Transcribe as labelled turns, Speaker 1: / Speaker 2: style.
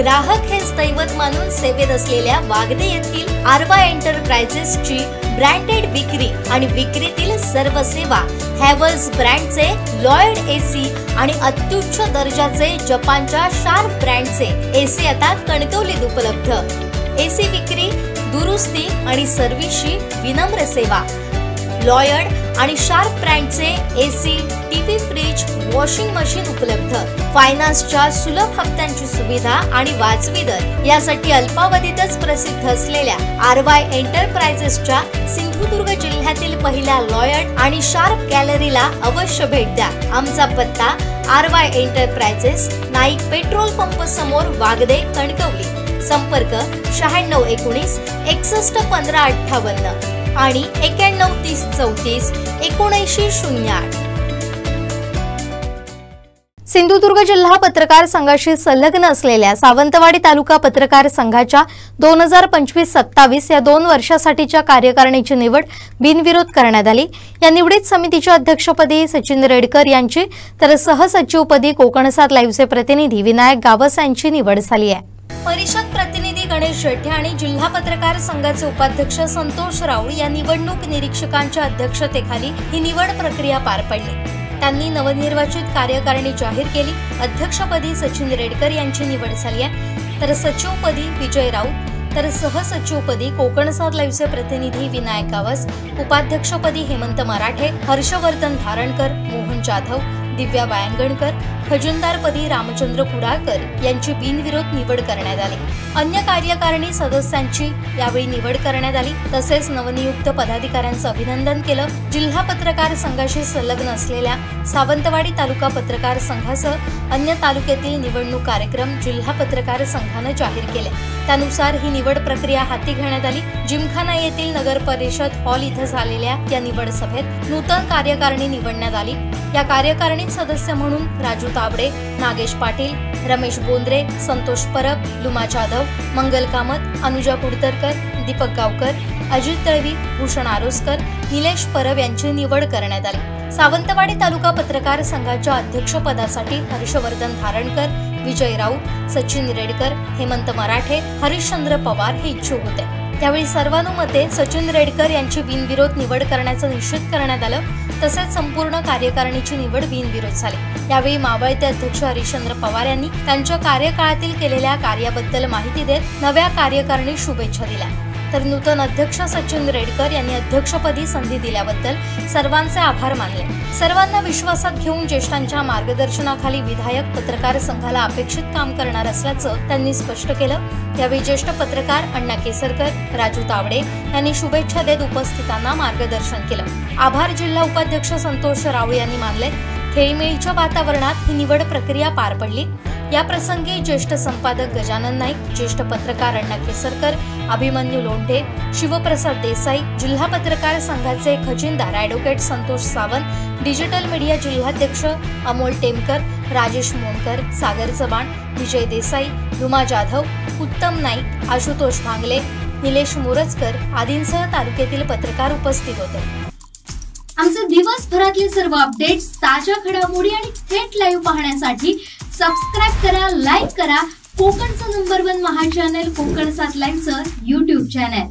Speaker 1: ग्राहक हेच दैवत मानून सेवेत असलेल्या वागदे येथील आरवाय एंटरप्राइजेसची ब्रँडेड विक्री आणि विक्रीतील सर्व सेवा, हॅव्हल्स ब्रँडचे लॉयड एसी आणि अत्युच्च दर्जाचे जपानच्या शार्प ब्रँडचे एसी आता कणकवलीत उपलब्ध। एसी विक्री, दुरुस्ती आणि सर्व्हिसची विनम्र सेवा। लॉयड आणि शार्प ब्रँडचे AC, TV, fridge, washing machine उपलब्ध। फायनान्सच्या सुलभ हप्त्यांची सुविधा आणि वाजवी दर यासाठी अल्पावधीतच प्रसिद्ध असलेल्या आरवाय एंटरप्राइजेसच्या सिंधुदुर्ग जिल्ह्यातील पहिल्या लॉयड आणि शार्प गॅलरीला अवश्य भेट द्या। आमचा पत्ता आरवाय एंटरप्राइजेस, नाईक पेट्रोल पंप समोर, वागदे, कणकवली। संपर्क 96 19 61 15 58 आणि 91 30 34 79 08। सिंधुदुर्ग जिल्हा पत्रकार संघाशी संलग्न असलेल्या सावंतवाडी तालुका पत्रकार संघाच्या 2025-27 या 2 वर्षासाठीच्या कार्यकारिणीची निवड बिनविरोध करण्यात आली। या निवडीत समितीच्या अध्यक्षपदी सचिन रेडकर यांची तर सहसचिवपदी कोकणसात लाईव्हचे प्रतिनिधी विनायक गावस यांची निवड झाली आहे। परिषद प्रतिनिधी गणेश शेट्टे आणि जिल्हा पत्रकार संघाचे उपाध्यक्ष संतोष राऊळ या निवडणूक निरीक्षकांच्या अध्यक्षतेखाली ही निवड प्रक्रिया पार पडली। त्यांनी नवनिर्वाचित कार्यकारिणी जाहीर केली। अध्यक्षपदी सचिन रेडकर यांची निवड झाली आहे, तर सचिवपदी विजय राऊत, तर सहसचिवपदी कोकणसात लाईव्हचे प्रतिनिधी विनायक गावस, उपाध्यक्षपदी हेमंत मराठे, हर्षवर्धन धारणकर, मोहन जाधव, दिव्या वायंगणकर, खजिनदारपदी रामचंद्र कुडाळकर यांची बिनविरोध निवड करण्यात आली। अन्य कार्यकारिणी सदस्यांची यावेळी निवड करण्यात आली। तसेच नवनियुक्त पदाधिकाऱ्यांचं अभिनंदन केलं। जिल्हा पत्रकार संघाशी संलग्न असलेल्या सावंतवाडी तालुका पत्रकार संघासह अन्य तालुक्यातील निवडणूक कार्यक्रम जिल्हा पत्रकार संघाने जाहीर केले। त्यानुसार ही निवड प्रक्रिया हाती घेण्यात आली। जिमखाना येथील नगर परिषद हॉल इथं झालेल्या या निवड सभेत नूतन कार्यकारिणी निवडण्यात आली। या कार्यकारिणीत सदस्य म्हणून राजू तावडे, नागेश पाटील, रमेश बोंद्रे, संतोष परब, लुमा जाधव, मंगल कामत, अनुजा कुडतरकर, दीपक गावकर, अजित तळवी, भूषण आरोस्कर, निलेश परब यांची निवड करण्यात आली। सावंतवाडी तालुका पत्रकार संघाच्या अध्यक्षपदासाठी हर्षवर्धन धारणकर, विजय राऊत, सचिन रेडकर, हेमंत मराठे, हरिश्चंद्र पवार हे इच्छुक होते। त्यावेळी सर्वानुमते सचिन रेडकर यांची बिनविरोध निवड करण्याचं निश्चित करण्यात आलं। तसेच संपूर्ण कार्यकारिणीची निवड बिनविरोध झाली। यावेळी मावळते अध्यक्ष हरिश्चंद्र पवार यांनी त्यांच्या कार्यकाळातील केलेल्या कार्याबद्दल माहिती देत नव्या कार्यकारिणी शुभेच्छा दिल्या। तर नूतन अध्यक्ष सचिन रेडकर यांनी अध्यक्षपदी संधी दिल्याबद्दल सर्वांचे आभार मानले। सर्वांना विश्वासात घेऊन ज्येष्ठांच्या मार्गदर्शनाखाली विधायक पत्रकार संघाला अपेक्षित काम करणार असल्याचं त्यांनी स्पष्ट केलं। यावेळी ज्येष्ठ पत्रकार अण्णा केसरकर, राजू तावडे यांनी शुभेच्छा देत उपस्थितांना मार्गदर्शन केलं। आभार जिल्हा उपाध्यक्ष संतोष राऊळ यांनी मानले। खेळीमेळीच्या वातावरणात ही निवड प्रक्रिया पार पडली। या प्रसंगी ज्येष्ठ संपादक गजानन नाईक, ज्येष्ठ पत्रकार अण्णा केसरकर, अभिमन्यू लोंढे, शिवप्रसाद देसाई, जिल्हा पत्रकार संघाचे खजिनदार advocate Santosh Sawant, digital media जिल्हाध्यक्ष अमोल टेमकर, राजेश मोनकर, सागर चव्हाण, विजय देसाई, लुमा जाधव, उत्तम नाईक, आशुतोष भांगले, निलेश मोरजकर आदींसह तालुक्यातील पत्रकार उपस्थित होते।
Speaker 2: आमचे दिवसभरातले सर्व अपडेट्स, ताज्या घडामोडी आणि थेट लाईव्ह पाहण्यासाठी सबस्क्राइब करा, लाईक करा कोकणचं नंबर 1 महा चॅनल कोकणसात लाईव्हचं YouTube चॅनल।